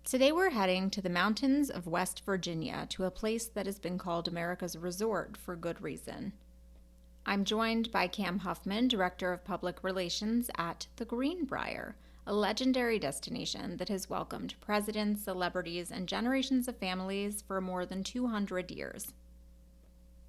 Today we're heading to the mountains of West Virginia to a place that has been called America's resort for good reason. I'm joined by Cam Huffman, Director of Public Relations at the Greenbrier, a legendary destination that has welcomed presidents, celebrities, and generations of families for more than 200 years.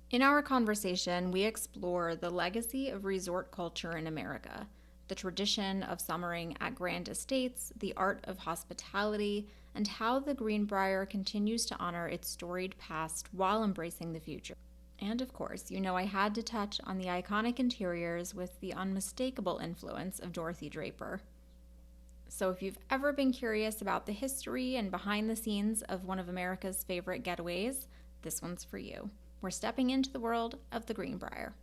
In our conversation, we explore the legacy of resort culture in America, the tradition of summering at grand estates, the art of hospitality, and how the Greenbrier continues to honor its storied past while embracing the future. And of course, I had to touch on the iconic interiors with the unmistakable influence of Dorothy Draper. So if you've ever been curious about the history and behind the scenes of one of America's favorite getaways, this one's for you. We're stepping into the world of the Greenbrier.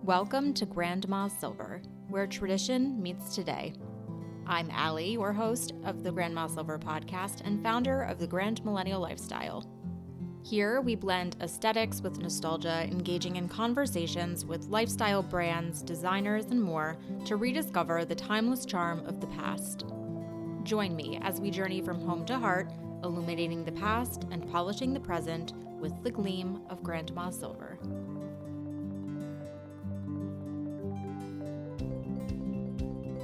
Welcome to Grandma's Silver, where tradition meets today. I'm Allie, your host of the Grandma's Silver podcast and founder of the GRANDMILLENNIAL lifestyle. Here, we blend aesthetics with nostalgia, engaging in conversations with lifestyle brands, designers, and more to rediscover the timeless charm of the past. Join me as we journey from home to heart, illuminating the past and polishing the present with the gleam of Grandma's Silver.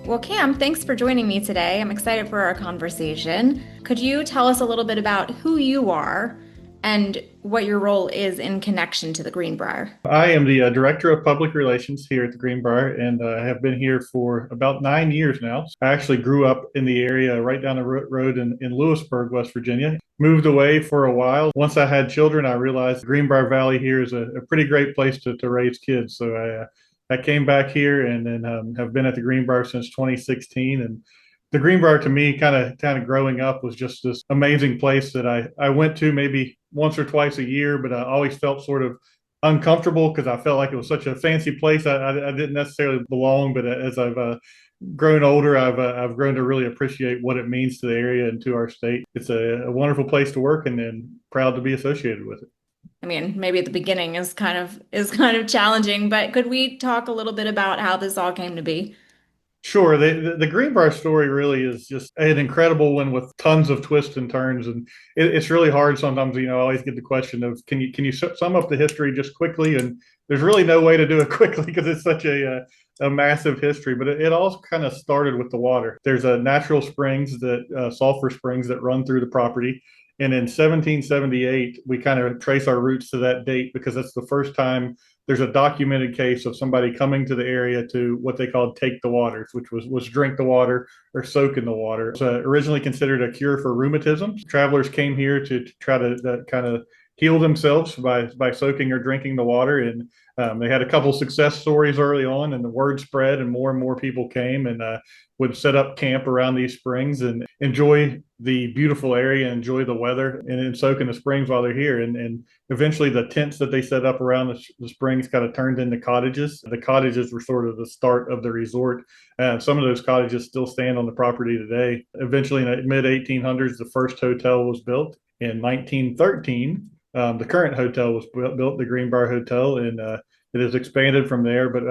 Well, Cam, thanks for joining me today. I'm excited for our conversation. Could you tell us a little bit about who you are and what your role is in connection to the Greenbrier? I am the Director of Public Relations here at the Greenbrier, and I have been here for about 9 years now. I actually grew up in the area right down the road in Lewisburg, West Virginia. Moved away for a while. Once I had children, I realized the Greenbrier Valley here is a pretty great place to raise kids. So I came back here and then have been at the Greenbrier since 2016. And the Greenbrier to me, kind of growing up, was just this amazing place that I went to maybe once or twice a year, but I always felt sort of uncomfortable because I felt like it was such a fancy place. I didn't necessarily belong, but as I've grown older, I've grown to really appreciate what it means to the area and to our state. It's a wonderful place to work, and proud to be associated with it. I mean, maybe at the beginning is kind of challenging, but could we talk a little bit about how this all came to be? Sure. The Greenbrier story really is just an incredible one with tons of twists and turns, and it's really hard sometimes. I always get the question of can you sum up the history just quickly? And there's really no way to do it quickly because it's such a massive history. But it all kind of started with the water. There's a natural springs sulfur springs that run through the property. And in 1778, we kind of trace our roots to that date because that's the first time there's a documented case of somebody coming to the area to what they called take the waters, which was drink the water or soak in the water. It was originally considered a cure for rheumatism. Travelers came here to try to kind of heal themselves by soaking or drinking the water. And they had a couple success stories early on, and the word spread, and more people came and would set up camp around these springs and enjoy the beautiful area, enjoy the weather, and then soak in the springs while they're here. And eventually, the tents that they set up around the springs kind of turned into cottages. The cottages were sort of the start of the resort. Some of those cottages still stand on the property today. Eventually, in the mid 1800s, the first hotel was built. In 1913, the current hotel was built, the Greenbrier Hotel, and it has expanded from there. But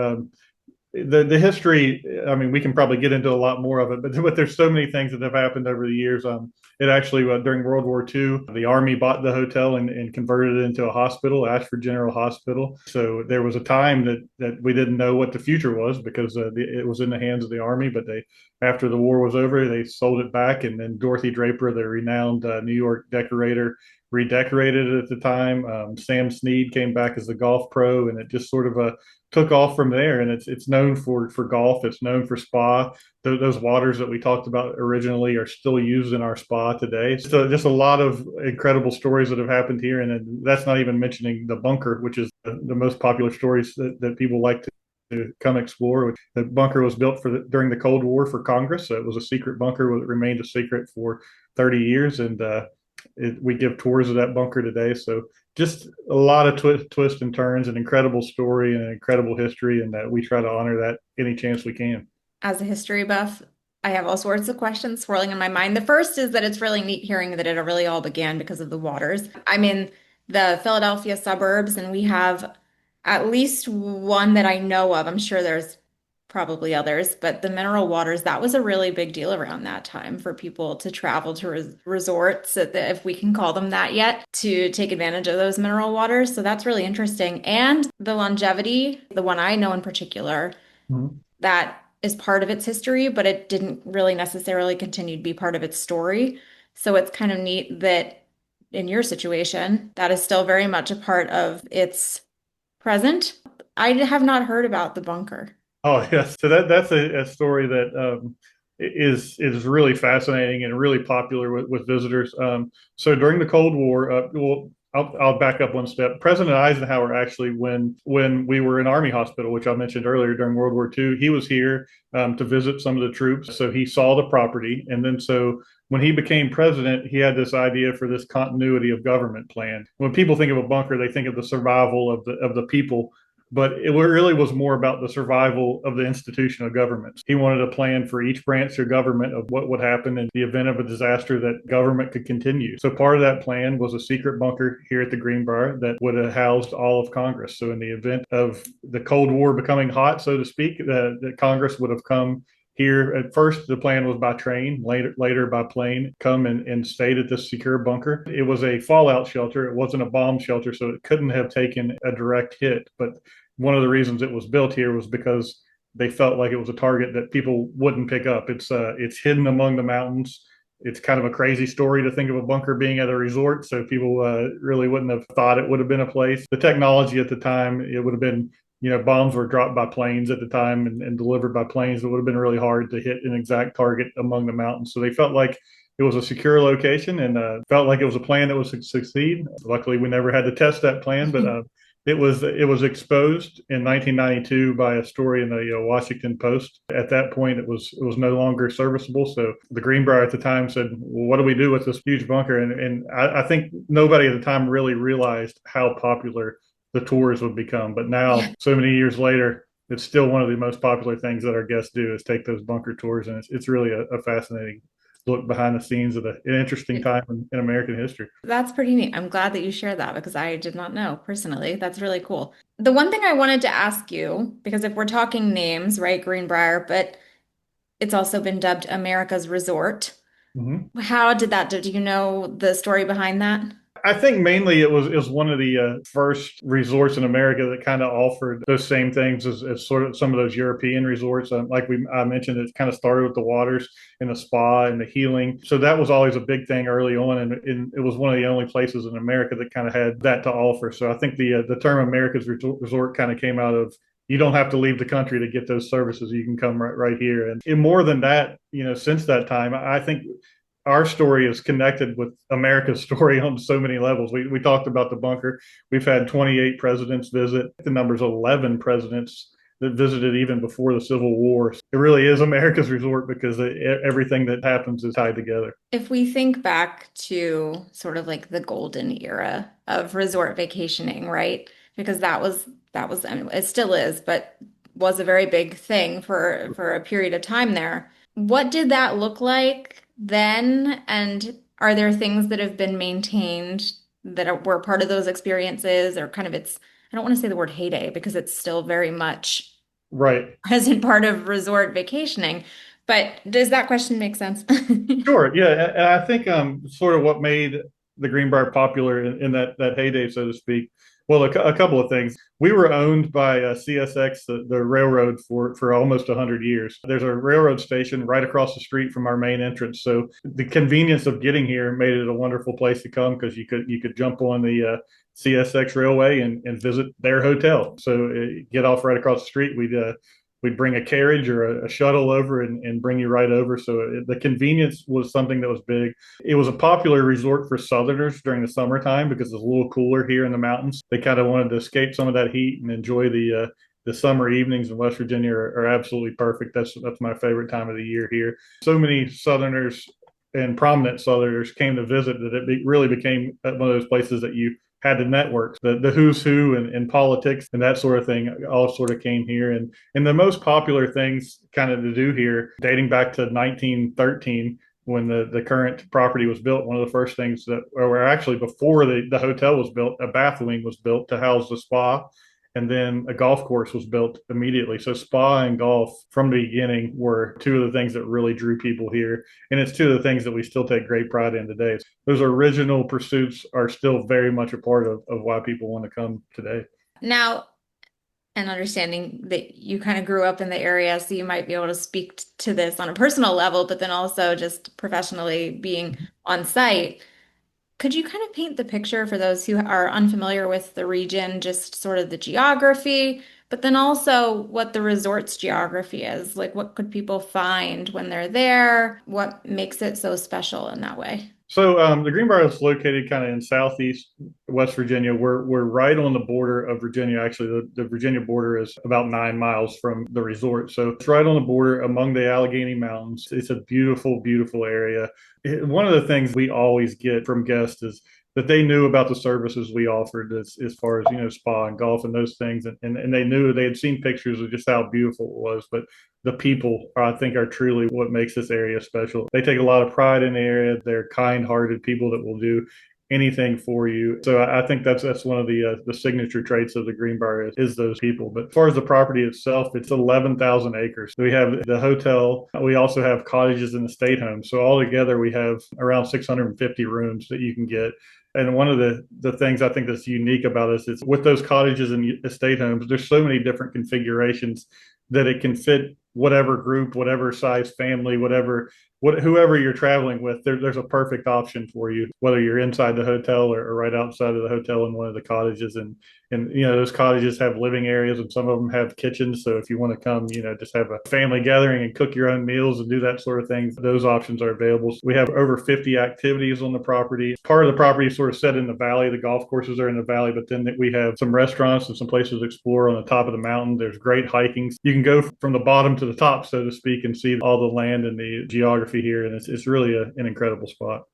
the history, I mean, we can probably get into a lot more of it, but there's so many things that have happened over the years. It actually, during World War II, the Army bought the hotel and converted it into a hospital, Ashford General Hospital. So there was a time that we didn't know what the future was because it was in the hands of the Army, but after the war was over, they sold it back. And then Dorothy Draper, the renowned New York decorator, redecorated it at the time. Sam Snead came back as the golf pro, and it just sort of took off from there. And it's known for golf. It's known for spa. Those waters that we talked about originally are still used in our spa today. So just a lot of incredible stories that have happened here. And then that's not even mentioning the bunker, which is the most popular stories that people like to come explore. The bunker was built during the Cold War for Congress. So it was a secret bunker that remained a secret for 30 years. And we give tours of that bunker today. So just a lot of twists and turns, an incredible story and an incredible history, and that we try to honor that any chance we can. As a history buff, I have all sorts of questions swirling in my mind. The first is that it's really neat hearing that it really all began because of the waters. I'm in the Philadelphia suburbs, and we have at least one that I know of. I'm sure there's probably others, but the mineral waters, that was a really big deal around that time for people to travel to resorts, if we can call them that yet, to take advantage of those mineral waters. So that's really interesting. And the longevity, the one I know in particular, Mhm. that is part of its history, but it didn't really necessarily continue to be part of its story. So it's kind of neat that in your situation, that is still very much a part of its present. I have not heard about the bunker. Oh yes, so that's a story that is really fascinating and really popular with visitors. So during the Cold War, well, I'll back up one step. President Eisenhower actually, when we were in Army Hospital, which I mentioned earlier during World War II, he was here to visit some of the troops. So he saw the property, and then so when he became president, he had this idea for this continuity of government plan. When people think of a bunker, they think of the survival of the people, but it really was more about the survival of the institution of government. He wanted a plan for each branch of government of what would happen in the event of a disaster that government could continue. So part of that plan was a secret bunker here at the Greenbrier that would have housed all of Congress. So in the event of the Cold War becoming hot, so to speak, the Congress would have come here. At first, the plan was by train, later by plane, come and stayed at this secure bunker. It was a fallout shelter. It wasn't a bomb shelter, so it couldn't have taken a direct hit. But one of the reasons it was built here was because they felt like it was a target that people wouldn't pick up. It's hidden among the mountains. It's kind of a crazy story to think of a bunker being at a resort, so people really wouldn't have thought it would have been a place. The technology at the time, it would have been, bombs were dropped by planes at the time and delivered by planes. It would have been really hard to hit an exact target among the mountains. So they felt like it was a secure location and felt like it was a plan that would succeed. Luckily, we never had to test that plan, but it was exposed in 1992 by a story in the Washington Post. At that point, it was no longer serviceable. So the Greenbrier at the time said, "Well, what do we do with this huge bunker?" And I think nobody at the time really realized how popular the tours would become. But now, so many years later, it's still one of the most popular things that our guests do is take those bunker tours, and it's really a fascinating look behind the scenes of an interesting time in American history. That's pretty neat. I'm glad that you shared that because I did not know personally. That's really cool. The one thing I wanted to ask you, because if we're talking names, right, Greenbrier, but it's also been dubbed America's Resort. Mm-hmm. How did that do? Do you know the story behind that? I think mainly it was one of the first resorts in America that kind of offered those same things as sort of some of those European resorts. Like I mentioned, it kind of started with the waters and the spa and the healing. So that was always a big thing early on, and it was one of the only places in America that kind of had that to offer. So I think the term America's Resort kind of came out of you don't have to leave the country to get those services. You can come right here. And more than that, since that time, I think our story is connected with America's story on so many levels. We talked about the bunker. We've had 28 presidents visit. The number's 11 presidents that visited even before the Civil War. It really is America's resort because everything that happens is tied together. If we think back to sort of like the golden era of resort vacationing, right? Because that was I mean, it still is, but was a very big thing for a period of time there. What did that look like then? And are there things that have been maintained that were part of those experiences or kind of I don't want to say the word heyday because it's still very much Right. present part of resort vacationing. But does that question make sense? Sure. Yeah. And I think sort of what made the Greenbrier popular in that heyday, so to speak. Well, a couple of things. We were owned by CSX, the railroad, for almost 100 years. There's a railroad station right across the street from our main entrance. So the convenience of getting here made it a wonderful place to come because you could jump on the CSX railway and visit their hotel. So get off right across the street. We'd bring a carriage or a shuttle over and bring you right over. So the convenience was something that was big. It was a popular resort for Southerners during the summertime because it's a little cooler here in the mountains. They kind of wanted to escape some of that heat and enjoy the summer evenings in West Virginia are absolutely perfect. That's my favorite time of the year here. So many Southerners and prominent Southerners came to visit that really became one of those places that you had the networks, the who's who and politics and that sort of thing all sort of came here. And the most popular things kind of to do here, dating back to 1913, when the current property was built, one of the first things that, or actually before the hotel was built, a bath wing was built to house the spa. and then a golf course was built immediately. So spa and golf from the beginning were two of the things that really drew people here. And it's two of the things that we still take great pride in today. Those original pursuits are still very much a part of why people want to come today. Now, and understanding that you kind of grew up in the area, so you might be able to speak to this on a personal level, but then also just professionally being on site. Could you kind of paint the picture for those who are unfamiliar with the region, just sort of the geography, but then also what the resort's geography is? Like, what could people find when they're there? What makes it so special in that way? So the Greenbrier is located kind of in southeast West Virginia. We're right on the border of Virginia. Actually, the Virginia border is about 9 miles from the resort. So it's right on the border among the Allegheny Mountains. It's a beautiful, beautiful area. One of the things we always get from guests is that they knew about the services we offered as far as, spa and golf and those things. And they knew, they had seen pictures of just how beautiful it was. But the people, I think, are truly what makes this area special. They take a lot of pride in the area. They're kind-hearted people that will do anything for you. So I think that's one of the signature traits of the Greenbrier is those people. But as far as the property itself, it's 11,000 acres. We have the hotel. We also have cottages and estate homes. So altogether, we have around 650 rooms that you can get. And one of the things I think that's unique about us is with those cottages and estate homes, there's so many different configurations that it can fit whatever group, whatever size family, whoever you're traveling with, there's a perfect option for you, whether you're inside the hotel or right outside of the hotel in one of the cottages. And those cottages have living areas and some of them have kitchens. So if you want to come, just have a family gathering and cook your own meals and do that sort of thing, those options are available. So we have over 50 activities on the property. Part of the property is sort of set in the valley. The golf courses are in the valley, but then we have some restaurants and some places to explore on the top of the mountain. There's great hiking. You can go from the bottom to the top, so to speak, and see all the land and the geography here. And it's really an incredible spot.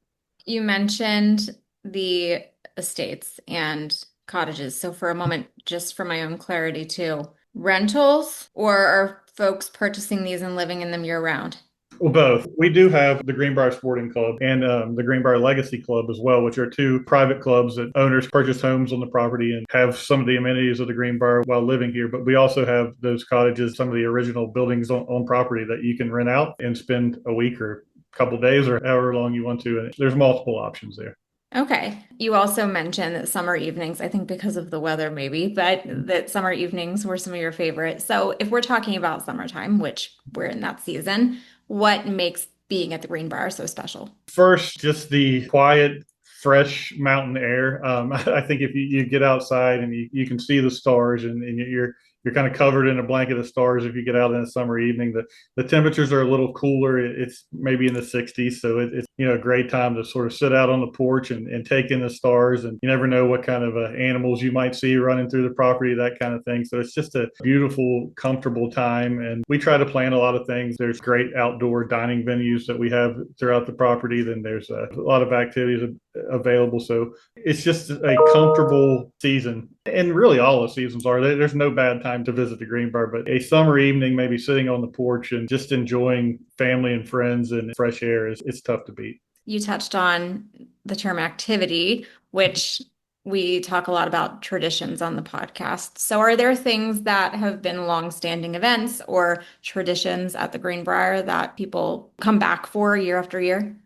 You mentioned the estates and cottages. So for a moment, just for my own clarity too, rentals or are folks purchasing these and living in them year round? Well, both. We do have the Greenbrier Sporting Club and the Greenbrier Legacy Club as well, which are two private clubs that owners purchase homes on the property and have some of the amenities of the Greenbrier while living here. But we also have those cottages, some of the original buildings on property that you can rent out and spend a week or a couple of days or however long you want to. And there's multiple options there. Okay. You also mentioned that summer evenings, I think because of the weather maybe, but that summer evenings were some of your favorites. So if we're talking about summertime, which we're in that season, what makes being at the Greenbrier so special? First, just the quiet, fresh mountain air. I think if you get outside and you can see the stars and you're kind of covered in a blanket of stars if you get out in a summer evening. The temperatures are a little cooler. It's maybe in the 60s, so it's a great time to sort of sit out on the porch and take in the stars. And you never know what kind of animals you might see running through the property, that kind of thing. So it's just a beautiful, comfortable time. And we try to plan a lot of things. There's great outdoor dining venues that we have throughout the property. Then there's a lot of activities available. So it's just a comfortable season. And really all the seasons are. There's no bad time to visit the Greenbrier, but a summer evening, maybe sitting on the porch and just enjoying family and friends and fresh air it's tough to beat. You touched on the term activity, which we talk a lot about traditions on the podcast. So are there things that have been long-standing events or traditions at the Greenbrier that people come back for year after year?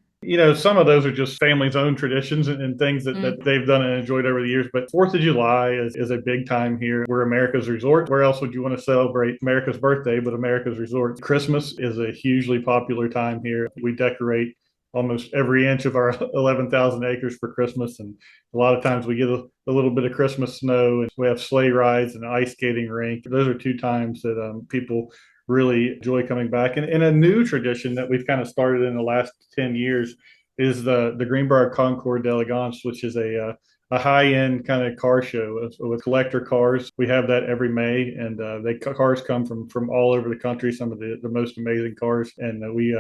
Some of those are just family's own traditions and things that they've done and enjoyed over the years. But 4th of July is a big time here. We're America's resort. Where else would you want to celebrate America's birthday but America's resort? Christmas is a hugely popular time here. We decorate almost every inch of our 11,000 acres for Christmas. And a lot of times we get a little bit of Christmas snow and we have sleigh rides and an ice skating rink. Those are two times that people really enjoy coming back. And a new tradition that we've kind of started in the last 10 years is the Greenbrier Concours d'Elegance, which is a high-end kind of car show with collector cars. We have that every May, and cars come from all over the country, some of the most amazing cars. And we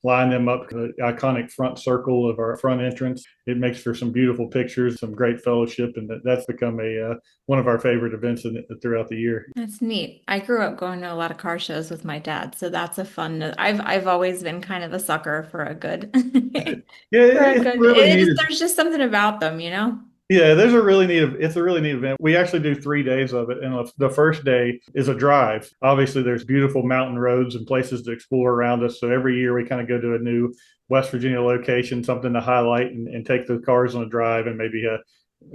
line them up, the iconic front circle of our front entrance. It makes for some beautiful pictures, some great fellowship, and that's become a one of our favorite events throughout the year. That's neat. I grew up going to a lot of car shows with my dad, so that's a fun. I've always been kind of a sucker for a good Yeah, for a it's good. really It neat. just there's just something about them, you know? Yeah, there's a really neat. It's a really neat event. We actually do 3 days of it, and the first day is a drive. Obviously, there's beautiful mountain roads and places to explore around us. So every year we kind of go to a new West Virginia location, something to highlight, and take the cars on a drive, and maybe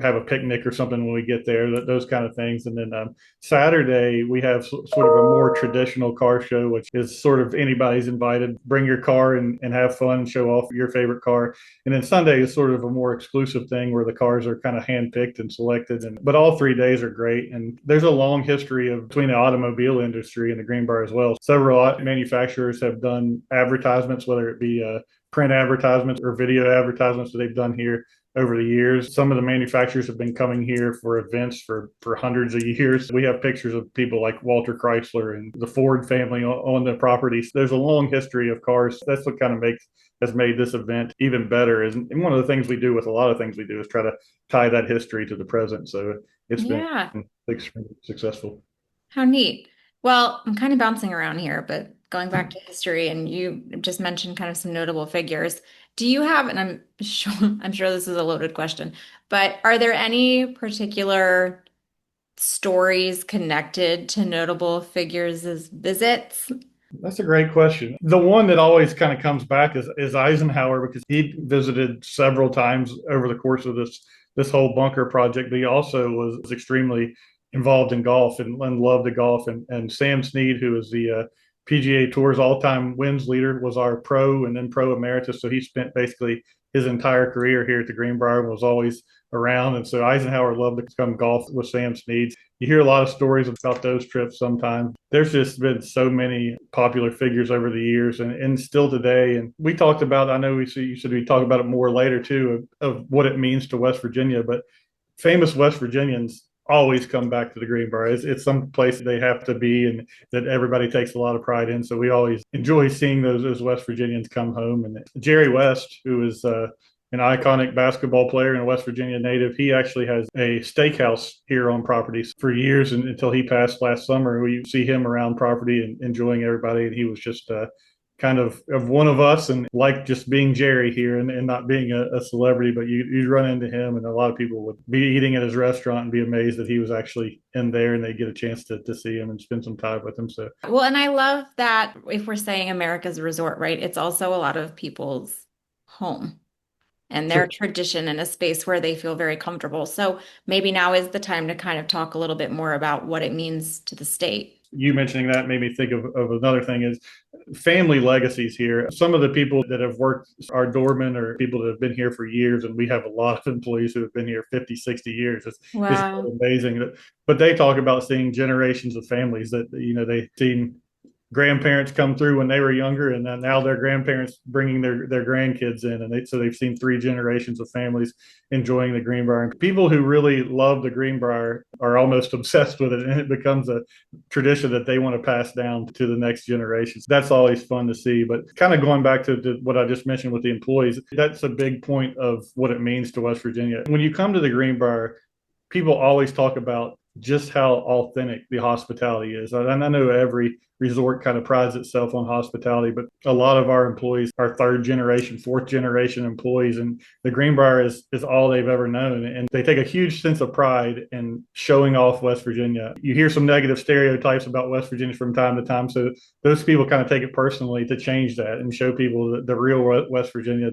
have a picnic or something when we get there. Those kind of things. And then Saturday we have sort of a more traditional car show, which is sort of anybody's invited. Bring your car and have fun and show off your favorite car. And then Sunday is sort of a more exclusive thing where the cars are kind of handpicked and selected. But all 3 days are great. And there's a long history of between the automobile industry and the Greenbrier as well. Several manufacturers have done advertisements, whether it be print advertisements or video advertisements that they've done here over the years. Some of the manufacturers have been coming here for events for hundreds of years. We have pictures of people like Walter Chrysler and the Ford family on the property. There's a long history of cars. That's what kind of has made this event even better. And one of the things we do with a lot of things we do is try to tie that history to the present. So it's been Yeah. extremely successful. How neat. Well, I'm kind of bouncing around here, but going back to history, and you just mentioned kind of some notable figures. Do you have, and I'm sure this is a loaded question, but are there any particular stories connected to notable figures' visits? That's a great question. The one that always kind of comes back is Eisenhower, because he visited several times over the course of this whole bunker project. But he also was extremely involved in golf and loved the golf. And Sam Snead, who is the PGA Tour's all-time wins leader, was our pro and then pro emeritus. So he spent basically his entire career here at the Greenbrier and was always around. And so Eisenhower loved to come golf with Sam Snead. You hear a lot of stories about those trips sometimes. There's just been so many popular figures over the years and still today. And we talked about, I know you said we talk about it more later too, of what it means to West Virginia, but famous West Virginians always come back to the Greenbrier. It's some place they have to be and that everybody takes a lot of pride in. So we always enjoy seeing those West Virginians come home. And Jerry West, who is an iconic basketball player and a West Virginia native, he actually has a steakhouse here on property for years until he passed last summer. We see him around property and enjoying everybody. And he was just kind of one of us and like just being Jerry here and not being a celebrity, but you'd run into him and a lot of people would be eating at his restaurant and be amazed that he was actually in there and they get a chance to see him and spend some time with him. So, Well, and I love that if we're saying America's resort, right? It's also a lot of people's home and their sure. tradition in a space where they feel very comfortable. So maybe now is the time to kind of talk a little bit more about what it means to the state. You mentioning that made me think of another thing is family legacies here. Some of the people that have worked are doormen or people that have been here for years, and we have a lot of employees who have been here 50, 60 years. It's Wow. amazing. But they talk about seeing generations of families that, they've seen grandparents come through when they were younger, and now their grandparents bringing their grandkids in, and so they've seen 3 generations of families enjoying the Greenbrier. And people who really love the Greenbrier are almost obsessed with it, and it becomes a tradition that they want to pass down to the next generations. That's always fun to see. But kind of going back to what I just mentioned with the employees, that's a big point of what it means to West Virginia. When you come to the Greenbrier, people always talk about just how authentic the hospitality is. And I know every resort kind of prides itself on hospitality, but a lot of our employees are 3rd generation, 4th generation employees, and the Greenbrier is all they've ever known. And they take a huge sense of pride in showing off West Virginia. You hear some negative stereotypes about West Virginia from time to time. So those people kind of take it personally to change that and show people the real West Virginia,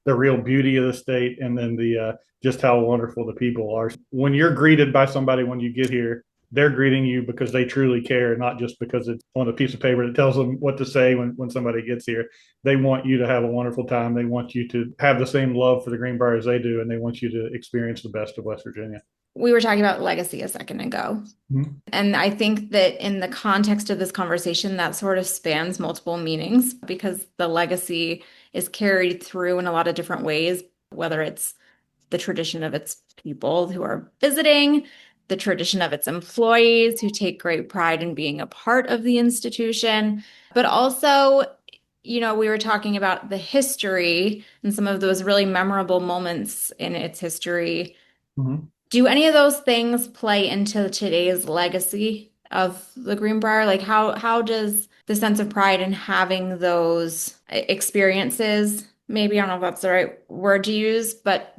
the real beauty of the state, and then the just how wonderful the people are. When you're greeted by somebody when you get here, they're greeting you because they truly care, not just because it's on a piece of paper that tells them what to say when somebody gets here. They want you to have a wonderful time. They want you to have the same love for the Greenbrier as they do, and they want you to experience the best of West Virginia. We were talking about legacy a second ago. Mm-hmm. And I think that in the context of this conversation, that sort of spans multiple meanings because the legacy is carried through in a lot of different ways, whether it's the tradition of its people who are visiting, the tradition of its employees who take great pride in being a part of the institution, but also we were talking about the history and some of those really memorable moments in its history. Mhm. Do any of those things play into today's legacy of the Greenbrier? Like how does the sense of pride in having those experiences, maybe I don't know if that's the right word to use, but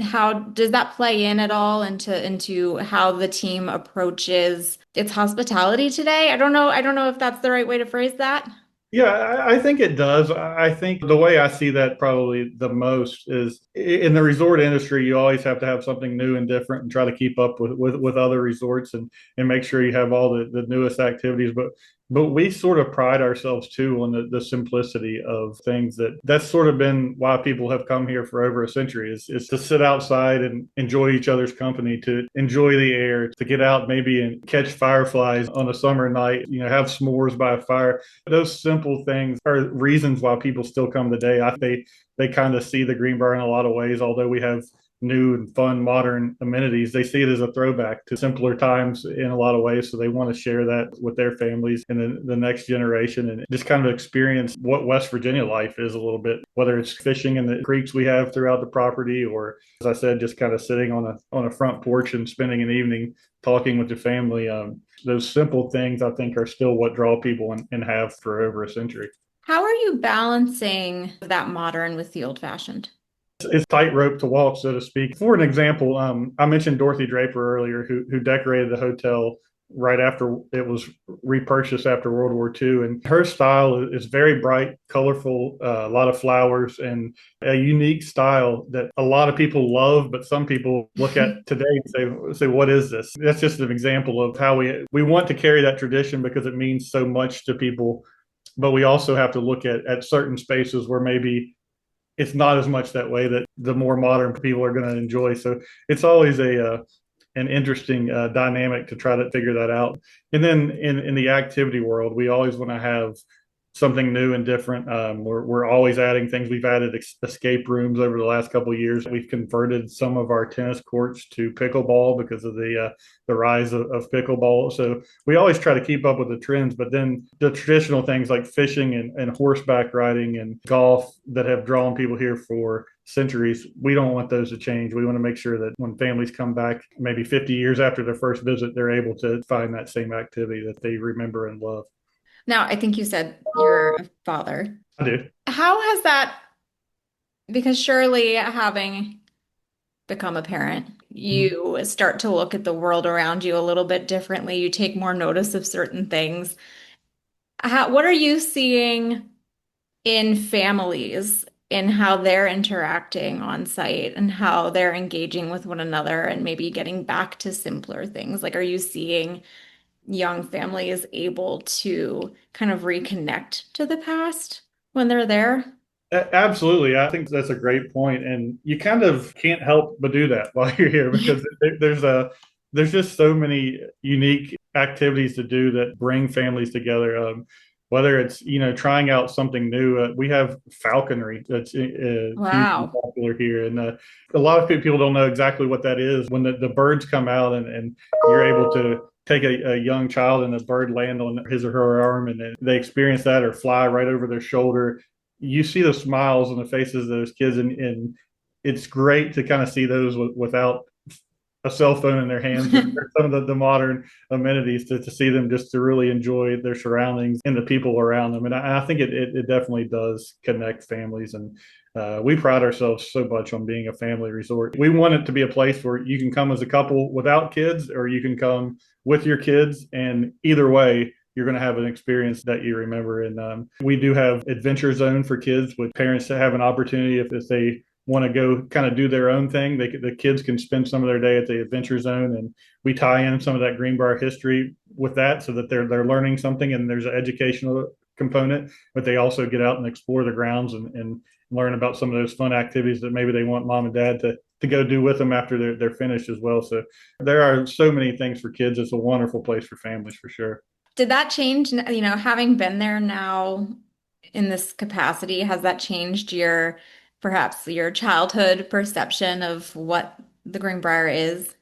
how does that play in at all into how the team approaches its hospitality today? I don't know if that's the right way to phrase that. Yeah, I think it does. I think the way I see that probably the most is in the resort industry, you always have to have something new and different and try to keep up with other resorts and make sure you have all the newest activities. But we sort of pride ourselves too on the simplicity of things that's sort of been why people have come here for over a century is to sit outside and enjoy each other's company, to enjoy the air, to get out maybe and catch fireflies on a summer night, have s'mores by a fire. Those simple things are reasons why people still come today. They kind of see the Greenbrier in a lot of ways, although we have new and fun modern amenities. They see it as a throwback to simpler times in a lot of ways. So they want to share that with their families and the next generation and just kind of experience what West Virginia life is a little bit, whether it's fishing in the creeks we have throughout the property or, as I said, just kind of sitting on a front porch and spending an evening talking with the family. Those simple things I think are still what draw people and have for over a century. How are you balancing that modern with the old fashioned? It's tightrope to walk, so to speak. For an example, I mentioned Dorothy Draper earlier, who decorated the hotel right after it was repurchased after World War II. And her style is very bright, colorful, a lot of flowers, and a unique style that a lot of people love, but some people look at today and say, what is this? That's just an example of how we want to carry that tradition because it means so much to people. But we also have to look at certain spaces where maybe it's not as much that way that the more modern people are going to enjoy. So it's always a an interesting dynamic to try to figure that out. And then in the activity world, we always want to have something new and different. We're always adding things. We've added escape rooms over the last couple of years. We've converted some of our tennis courts to pickleball because of the rise of pickleball. So we always try to keep up with the trends. But then the traditional things like fishing and horseback riding and golf that have drawn people here for centuries, we don't want those to change. We want to make sure that when families come back, maybe 50 years after their first visit, they're able to find that same activity that they remember and love. Now, I think you said you're a father. I do. How has that, because surely having become a parent, you start to look at the world around you a little bit differently. You take more notice of certain things. What are you seeing in families in how they're interacting on site and how they're engaging with one another and maybe getting back to simpler things? Like, are you seeing young families able to kind of reconnect to the past when they're there? Absolutely. I think that's a great point. And you kind of can't help but do that while you're here because there's just so many unique activities to do that bring families together. Whether it's, trying out something new, we have falconry that's hugely Wow. popular here. And a lot of people don't know exactly what that is. When the birds come out and you're able to take a young child and a bird land on his or her arm and then they experience that or fly right over their shoulder, you see the smiles on the faces of those kids, and it's great to kind of see those without a cell phone in their hands or some of the modern amenities to see them just to really enjoy their surroundings and the people around them. And I think it definitely does connect families. And we pride ourselves so much on being a family resort. We want it to be a place where you can come as a couple without kids or you can come with your kids. And either way, you're going to have an experience that you remember. And we do have adventure zone for kids with parents to have an opportunity if they want to go kind of do their own thing. The kids can spend some of their day at the adventure zone, and we tie in some of that Greenbrier history with that, so that they're learning something, and there's an educational component, but they also get out and explore the grounds and learn about some of those fun activities that maybe they want mom and dad to go do with them after they're finished as well. So there are so many things for kids. It's a wonderful place for families for sure. Did that change, having been there now in this capacity, has that changed perhaps your childhood perception of what the Greenbrier is?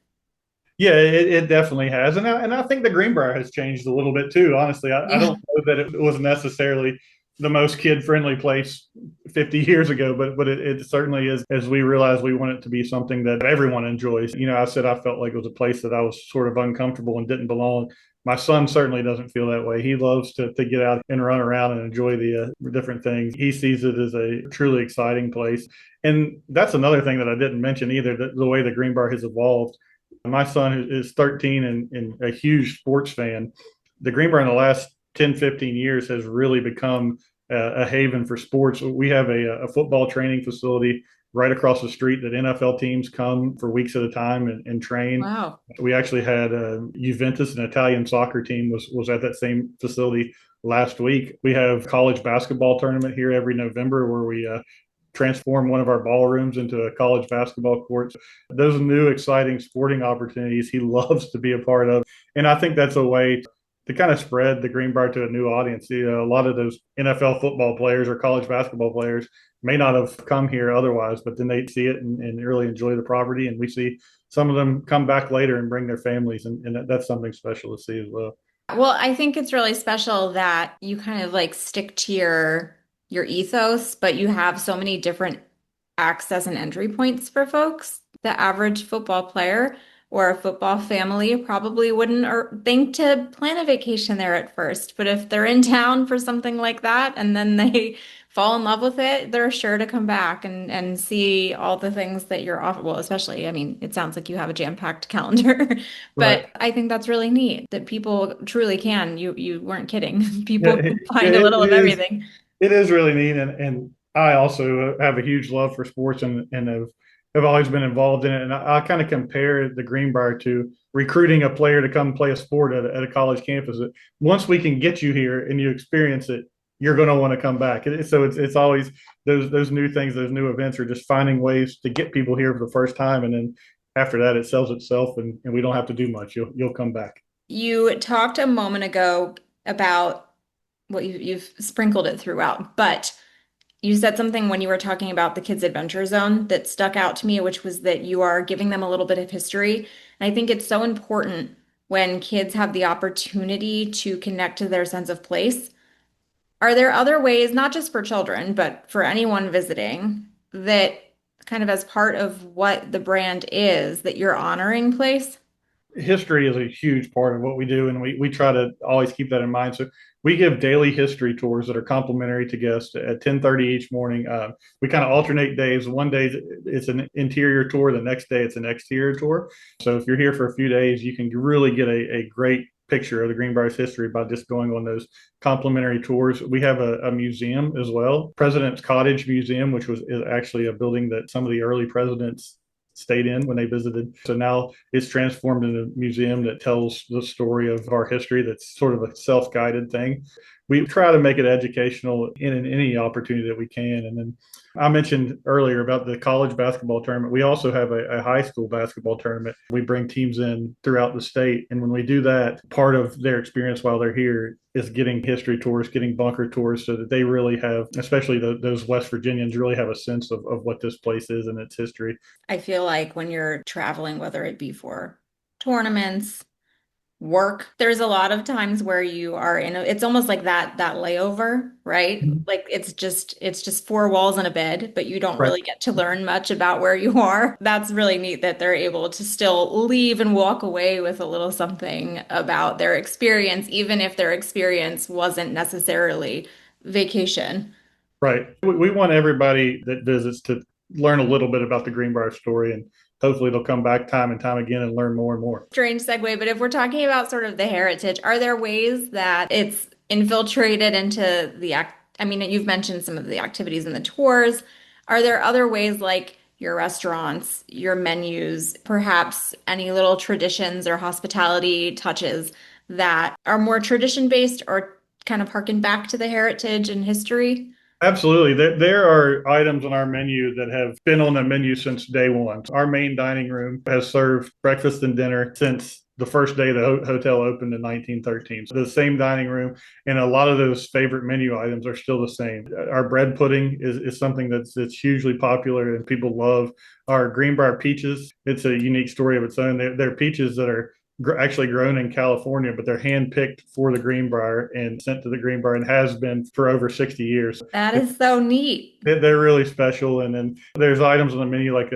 Yeah, it definitely has, and I think the Greenbrier has changed a little bit too. Honestly, I Yeah. don't know that it was necessarily the most kid-friendly place 50 years ago, but it certainly is, as we realize we want it to be something that everyone enjoys. I said I felt like it was a place that I was sort of uncomfortable and didn't belong. My son certainly doesn't feel that way. He loves to get out and run around and enjoy the different things. He sees it as a truly exciting place. And that's another thing that I didn't mention either, the way the Greenbrier has evolved. My son is 13 and a huge sports fan. The Greenbrier in the last 10, 15 years has really become a haven for sports. We have a football training facility right across the street that NFL teams come for weeks at a time and train. Wow. We actually had Juventus, an Italian soccer team, was at that same facility last week. We have college basketball tournament here every November where we transform one of our ballrooms into a college basketball court. Those new exciting sporting opportunities he loves to be a part of. And I think that's a way to kind of spread the Greenbrier to a new audience. A lot of those NFL football players or college basketball players may not have come here otherwise, but then they see it and really enjoy the property. And we see some of them come back later and bring their families. And that's something special to see as well. Well, I think it's really special that you kind of like stick to your ethos, but you have so many different access and entry points for folks. The average football player or a football family probably wouldn't or think to plan a vacation there at first. But if they're in town for something like that and then they fall in love with it, they're sure to come back and see all the things that you're off. Well, especially, I mean, it sounds like you have a jam-packed calendar, Right. but I think that's really neat that people truly can. You weren't kidding. Yeah, People it, can find a it, little it of is. everything. It is really neat, and I also have a huge love for sports and have always been involved in it. And I kind of compare the Greenbrier to recruiting a player to come play a sport at a college campus. Once we can get you here and you experience it, you're going to want to come back. So it's always those new things, those new events are just finding ways to get people here for the first time, and then after that, it sells itself, and we don't have to do much. You'll come back. You talked a moment ago about well, you've sprinkled it throughout, but you said something when you were talking about the Kids Adventure Zone that stuck out to me, which was that you are giving them a little bit of history. And I think it's so important when kids have the opportunity to connect to their sense of place. Are there other ways, not just for children, but for anyone visiting, that kind of as part of what the brand is, that you're honoring place? History is a huge part of what we do, and we try to always keep that in mind. So we give daily history tours that are complimentary to guests at 10:30 each morning. We kind of alternate days. One day it's an interior tour, the next day it's an exterior tour. So if you're here for a few days, you can really get a great picture of the Greenbrier's history by just going on those complimentary tours. We have a museum as well, President's Cottage Museum, which is actually a building that some of the early presidents stayed in when they visited. So now it's transformed into a museum that tells the story of our history that's sort of a self-guided thing. We try to make it educational in any opportunity that we can. And then I mentioned earlier about the college basketball tournament. We also have a high school basketball tournament. We bring teams in throughout the state. And when we do that, part of their experience while they're here is getting history tours, getting bunker tours so that they really have, especially those West Virginians, really have a sense of what this place is and its history. I feel like when you're traveling, whether it be for tournaments, work, there's a lot of times where you are it's almost like that layover, right? Like it's just four walls and a bed, but you don't Right. really get to learn much about where you are. That's really neat that they're able to still leave and walk away with a little something about their experience, even if their experience wasn't necessarily vacation. Right. We want everybody that visits to learn a little bit about the Greenbrier story, and hopefully they'll come back time and time again and learn more and more. Strange segue, but if we're talking about sort of the heritage, are there ways that it's infiltrated into the act? I mean, you've mentioned some of the activities in the tours. Are there other ways like your restaurants, your menus, perhaps any little traditions or hospitality touches that are more tradition based or kind of harken back to the heritage and history? Absolutely. There are items on our menu that have been on the menu since day one. Our main dining room has served breakfast and dinner since the first day the hotel opened in 1913. So the same dining room, and a lot of those favorite menu items are still the same. Our bread pudding is something that's hugely popular and people love. Our Greenbrier peaches, it's a unique story of its own. They're peaches that are actually grown in California, but they're handpicked for the Greenbrier and sent to the Greenbrier and has been for over 60 years. That is so neat. They're really special. And then there's items on the menu like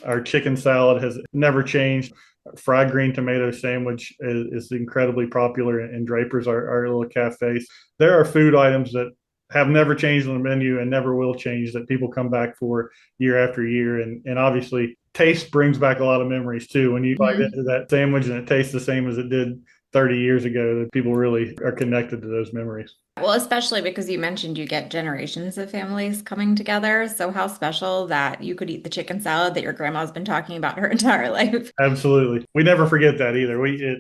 our chicken salad has never changed. Fried green tomato sandwich is incredibly popular in Draper's, our little cafe. There are food items that have never changed on the menu and never will change that people come back for year after year. And obviously, taste brings back a lot of memories too. When you bite into that sandwich and it tastes the same as it did 30 years ago, that people really are connected to those memories. Well, especially because you mentioned you get generations of families coming together. So how special that you could eat the chicken salad that your grandma's been talking about her entire life. Absolutely. We never forget that either.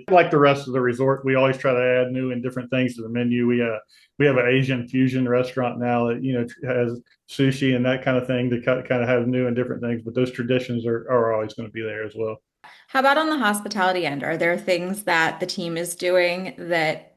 Like the rest of the resort, we always try to add new and different things to the menu. We have an Asian fusion restaurant now that, has sushi and that kind of thing to kind of have new and different things. But those traditions are always going to be there as well. How about on the hospitality end? Are there things that the team is doing that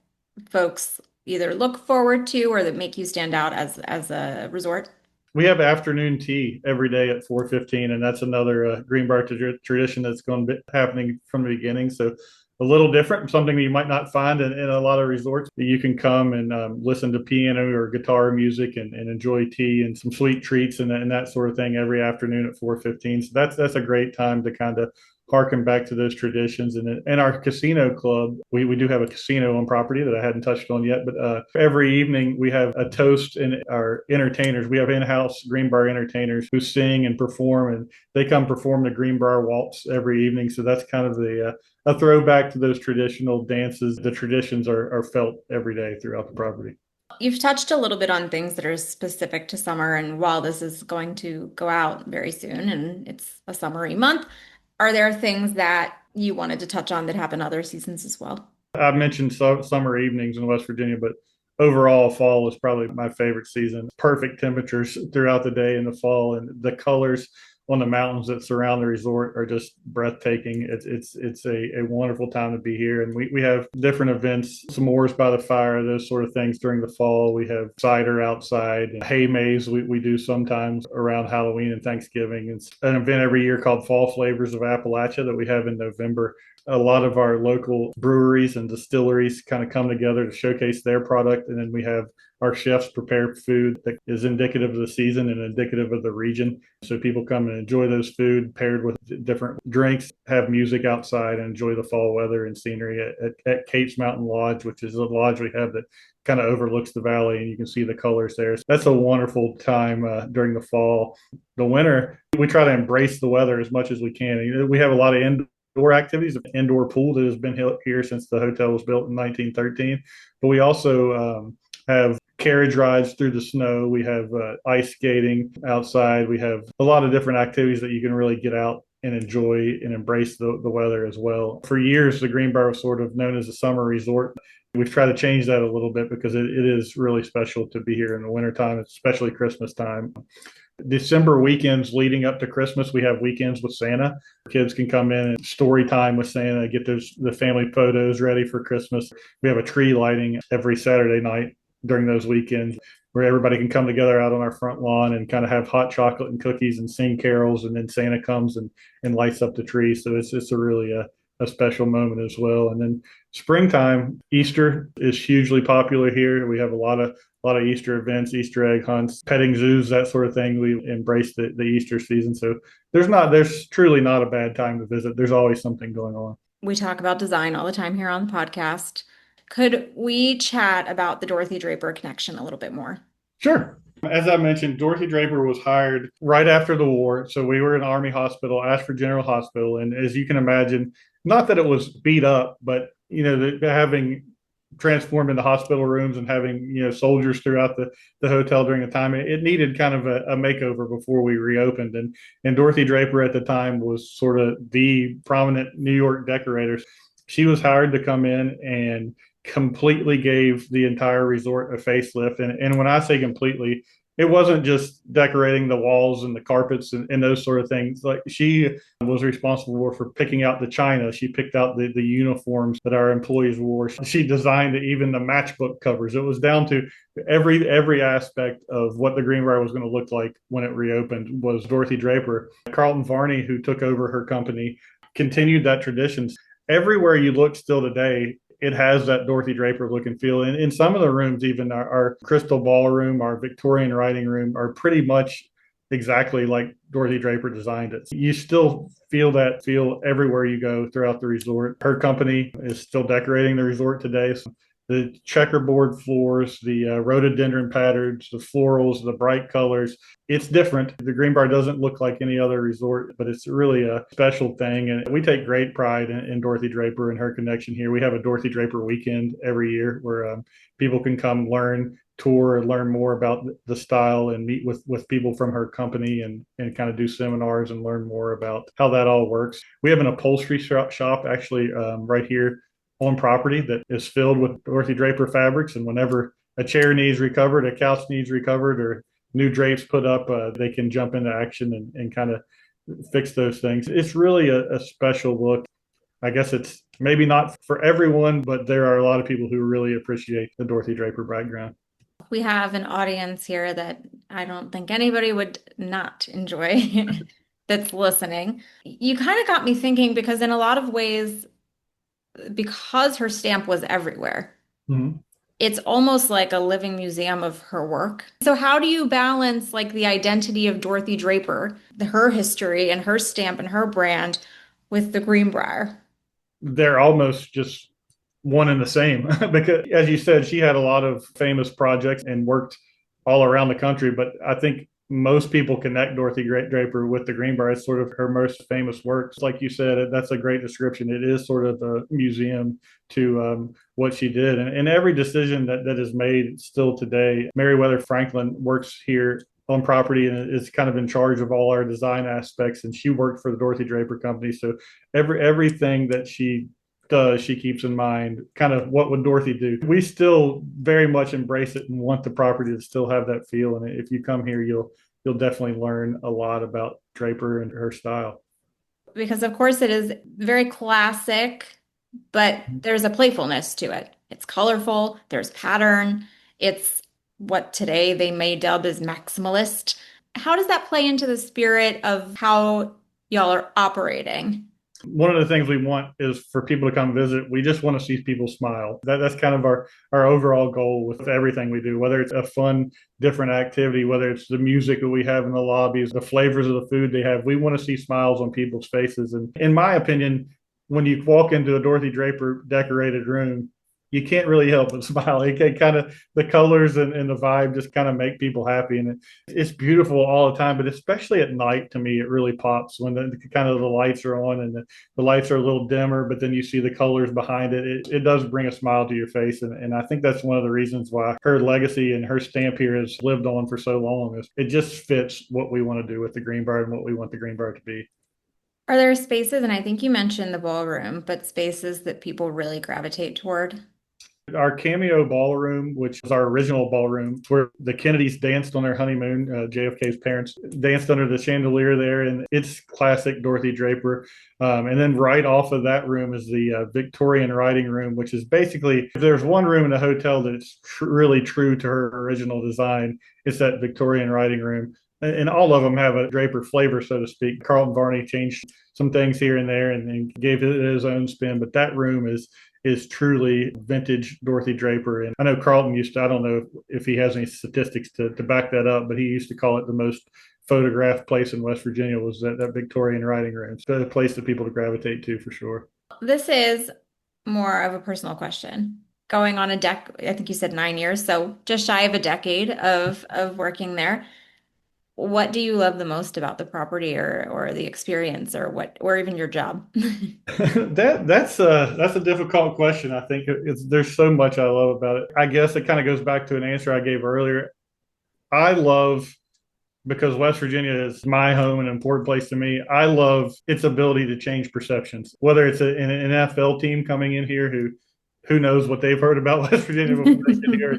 folks either look forward to or that make you stand out as a resort? We have afternoon tea every day at 4:15, and that's another Greenbrier tradition that's going to be happening from the beginning. So a little different, something that you might not find in a lot of resorts. You can come and listen to piano or guitar music and enjoy tea and some sweet treats and that sort of thing every afternoon at 4:15. So that's a great time to kind of harken back to those traditions. And in our casino club, we do have a casino on property that I hadn't touched on yet, but every evening we have a toast and our entertainers. We have in-house Greenbrier entertainers who sing and perform, and they come perform the Greenbrier Waltz every evening. So that's kind of a throwback to those traditional dances. The traditions are felt every day throughout the property. You've touched a little bit on things that are specific to summer, and while this is going to go out very soon and it's a summery month, are there things that you wanted to touch on that happen other seasons as well? I mentioned summer evenings in West Virginia, but overall, fall is probably my favorite season. Perfect temperatures throughout the day in the fall, and the colors on the mountains that surround the resort are just breathtaking. It's a wonderful time to be here. And we have different events, s'mores by the fire, those sort of things during the fall. We have cider outside, and hay maze we do sometimes around Halloween and Thanksgiving. It's an event every year called Fall Flavors of Appalachia that we have in November. A lot of our local breweries and distilleries kind of come together to showcase their product. And then we have our chefs prepare food that is indicative of the season and indicative of the region. So people come and enjoy those food paired with different drinks, have music outside, and enjoy the fall weather and scenery at Cates Mountain Lodge, which is a lodge we have that kind of overlooks the valley, and you can see the colors there. So that's a wonderful time during the fall. The winter, we try to embrace the weather as much as we can. We have a lot of indoor activities, an indoor pool that has been here since the hotel was built in 1913. But we also have carriage rides through the snow. We have ice skating outside. We have a lot of different activities that you can really get out and enjoy and embrace the weather as well. For years, the Greenbrier was sort of known as a summer resort. We've tried to change that a little bit because it is really special to be here in the wintertime, especially Christmas time. December weekends leading up to Christmas, we have weekends with Santa. Kids can come in and story time with Santa, get the family photos ready for Christmas. We have a tree lighting every Saturday night during those weekends where everybody can come together out on our front lawn and kind of have hot chocolate and cookies and sing carols, and then Santa comes and lights up the tree. So it's a really a special moment as well. And then springtime, Easter is hugely popular here. We have a lot of Easter events, Easter egg hunts, petting zoos, that sort of thing. We embrace the Easter season. So there's truly not a bad time to visit. There's always something going on. We talk about design all the time here on the podcast. Could we chat about the Dorothy Draper connection a little bit more? Sure. As I mentioned, Dorothy Draper was hired right after the war. So we were in Army Hospital, Ashford General Hospital. And as you can imagine, not that it was beat up, but, having transformed into hospital rooms and having, soldiers throughout the hotel during the time, it needed kind of a makeover before we reopened. And Dorothy Draper at the time was sort of the prominent New York decorator. She was hired to come in and completely gave the entire resort a facelift. And when I say completely, it wasn't just decorating the walls and the carpets and those sort of things. Like, she was responsible for picking out the china. She picked out the uniforms that our employees wore. She designed even the matchbook covers. It was down to every aspect of what the Greenbrier was going to look like when it reopened was Dorothy Draper. Carlton Varney, who took over her company, continued that tradition. everywhere you look still today, it has that Dorothy Draper look and feel. And in some of the rooms, even our crystal ballroom, our Victorian writing room, are pretty much exactly like Dorothy Draper designed it. You still feel that feel everywhere you go throughout the resort. Her company is still decorating the resort today. So the checkerboard floors, the rhododendron patterns, the florals, the bright colors. It's different. The Greenbrier doesn't look like any other resort, but it's really a special thing. And we take great pride in Dorothy Draper and her connection here. We have a Dorothy Draper weekend every year where people can come learn, tour, and learn more about the style and meet with people from her company and kind of do seminars and learn more about how that all works. We have an upholstery shop actually right here on property that is filled with Dorothy Draper fabrics. And whenever a chair needs recovered, a couch needs recovered, or new drapes put up, they can jump into action and kind of fix those things. It's really a special look. I guess it's maybe not for everyone, but there are a lot of people who really appreciate the Dorothy Draper background. We have an audience here that I don't think anybody would not enjoy that's listening. You kind of got me thinking because in a lot of ways, because her stamp was everywhere, Mm-hmm. it's almost like a living museum of her work. So how do you balance like the identity of Dorothy Draper, her history and her stamp and her brand with the Greenbrier? They're almost just one and the same because, as you said, she had a lot of famous projects and worked all around the country. But I think most people connect Dorothy Draper with the Greenbrier. It's sort of her most famous works. Like you said, that's a great description. It is sort of a museum to what she did. And every decision that is made still today, Meriwether Franklin works here on property and is kind of in charge of all our design aspects. And she worked for the Dorothy Draper Company. So everything that she does, she keeps in mind kind of what would Dorothy do. We still very much embrace it and want the property to still have that feel. And if you come here, you'll definitely learn a lot about Draper and her style. Because of course it is very classic, but there's a playfulness to it. It's colorful, there's pattern, it's what today they may dub as maximalist. How does that play into the spirit of how y'all are operating? One of the things we want is for people to come visit. We just want to see people smile. That's kind of our overall goal with everything we do, whether it's a fun, different activity, whether it's the music that we have in the lobbies, the flavors of the food they have. We want to see smiles on people's faces. And in my opinion, when you walk into a Dorothy Draper decorated room, you can't really help but smile. It can kind of the colors and the vibe just kind of make people happy, and it's beautiful all the time. But especially at night, to me, it really pops when the kind of the lights are on and the lights are a little dimmer, but then you see the colors behind it. It does bring a smile to your face, and I think that's one of the reasons why her legacy and her stamp here has lived on for so long. Is it just fits what we want to do with the Greenbrier and what we want the Greenbrier to be. Are there spaces, and I think you mentioned the ballroom, but spaces that people really gravitate toward? Our cameo ballroom, which was our original ballroom, where the Kennedys danced on their honeymoon. JFK's parents danced under the chandelier there, and it's classic Dorothy Draper. And then right off of that room is the Victorian writing room, which is basically, if there's one room in the hotel that's really true to her original design, it's that Victorian writing room. And all of them have a Draper flavor, so to speak. Carlton Varney changed some things here and there and gave it his own spin, but that room is truly vintage Dorothy Draper. And I know Carlton used to, I don't know if he has any statistics to back that up, but he used to call it the most photographed place in West Virginia was that Victorian writing room. It's a place that people to gravitate to for sure. This is more of a personal question. Going on I think you said 9 years, so just shy of a decade of working there. What do you love the most about the property or the experience or even your job? That's a difficult question. I think there's so much I love about it. I guess it kind of goes back to an answer I gave earlier. I love because West Virginia is my home and an important place to me. I love its ability to change perceptions. Whether it's an NFL team coming in here who knows what they've heard about West Virginia before they get here,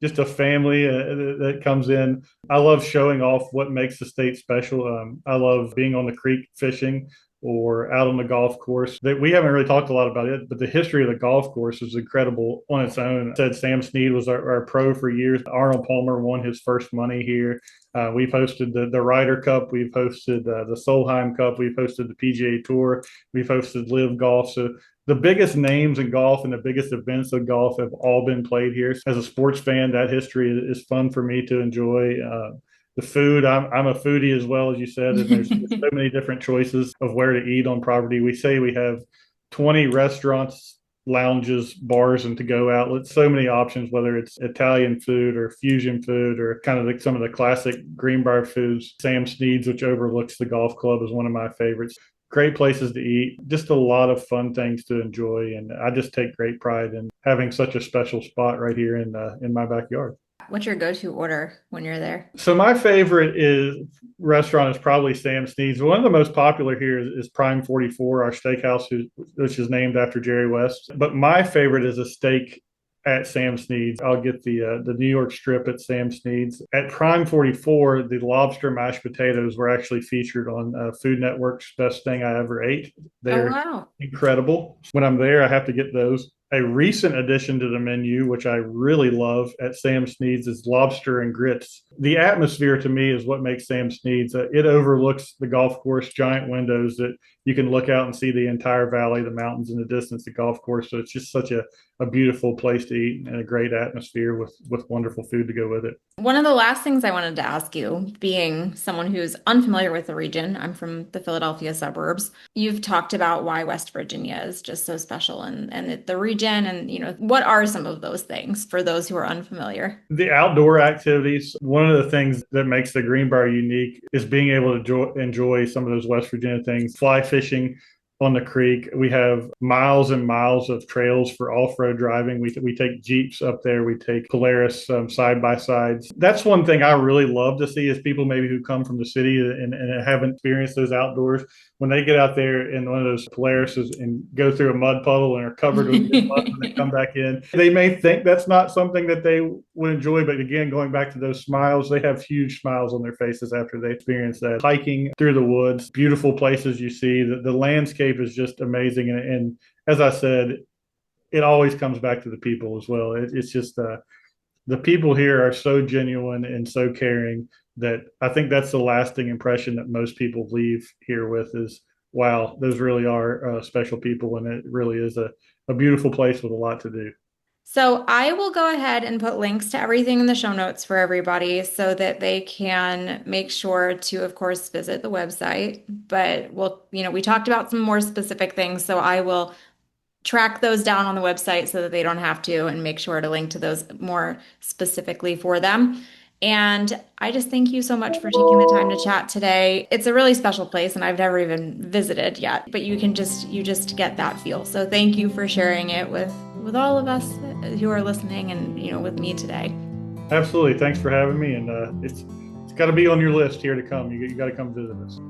just a family that comes in. I love showing off what makes the state special. I love being on the creek fishing or out on the golf course. That we haven't really talked a lot about it, but the history of the golf course is incredible on its own. I said Sam Snead was our pro for years. Arnold Palmer won his first money here. We've hosted the Ryder Cup. We've hosted the Solheim Cup. We've hosted the PGA Tour. We've hosted Live Golf. So the biggest names in golf and the biggest events of golf have all been played here. As a sports fan, that history is fun for me to enjoy. The food, I'm a foodie as well, as you said, and there's so many different choices of where to eat on property. We say we have 20 restaurants, lounges, bars, and to-go outlets. So many options, whether it's Italian food or fusion food or kind of some of the classic Greenbrier foods. Sam Sneed's, which overlooks the golf club, is one of my favorites. Great places to eat, just a lot of fun things to enjoy, and I just take great pride in having such a special spot right here in my backyard. What's your go-to order when you're there? So my favorite is restaurant is probably Sam Sneed's. One of the most popular here is Prime 44, our steakhouse, which is named after Jerry West. But my favorite is a steak at Sam Sneed's. I'll get the New York strip at Sam Sneed's. At Prime 44, the lobster mashed potatoes were actually featured on Food Network's Best Thing I Ever Ate. They're wow. incredible. When I'm there, I have to get those. A recent addition to the menu, which I really love at Sam Sneed's, is lobster and grits. The atmosphere to me is what makes Sam Sneed's. It overlooks the golf course, giant windows that you can look out and see the entire valley, the mountains in the distance, the golf course. So it's just such a beautiful place to eat and a great atmosphere with wonderful food to go with it. One of the last things I wanted to ask you, being someone who's unfamiliar with the region, I'm from the Philadelphia suburbs. You've talked about why West Virginia is just so special and the region, and what are some of those things for those who are unfamiliar? The outdoor activities. One of the things that makes the Greenbrier unique is being able to enjoy some of those West Virginia things. Fly fishing on the creek. We have miles and miles of trails for off-road driving. We take Jeeps up there. We take Polaris side-by-sides. That's one thing I really love to see is people maybe who come from the city and haven't experienced those outdoors. When they get out there in one of those Polarises and go through a mud puddle and are covered with mud when they come back in, they may think that's not something that they would enjoy. But again, going back to those smiles, they have huge smiles on their faces after they experience that. Hiking through the woods, beautiful places you see. The landscape is just amazing. And as I said, it always comes back to the people as well. It's just the people here are so genuine and so caring that I think that's the lasting impression that most people leave here with is, wow, those really are special people. And it really is a beautiful place with a lot to do. So I will go ahead and put links to everything in the show notes for everybody so that they can make sure to, of course, visit the website. But we talked about some more specific things, so I will track those down on the website so that they don't have to and make sure to link to those more specifically for them. And I just thank you so much for taking the time to chat today. It's a really special place and I've never even visited yet, but you just get that feel. So thank you for sharing it with all of us who are listening and, with me today. Absolutely. Thanks for having me. And it's got to be on your list here to come. You got to come visit us.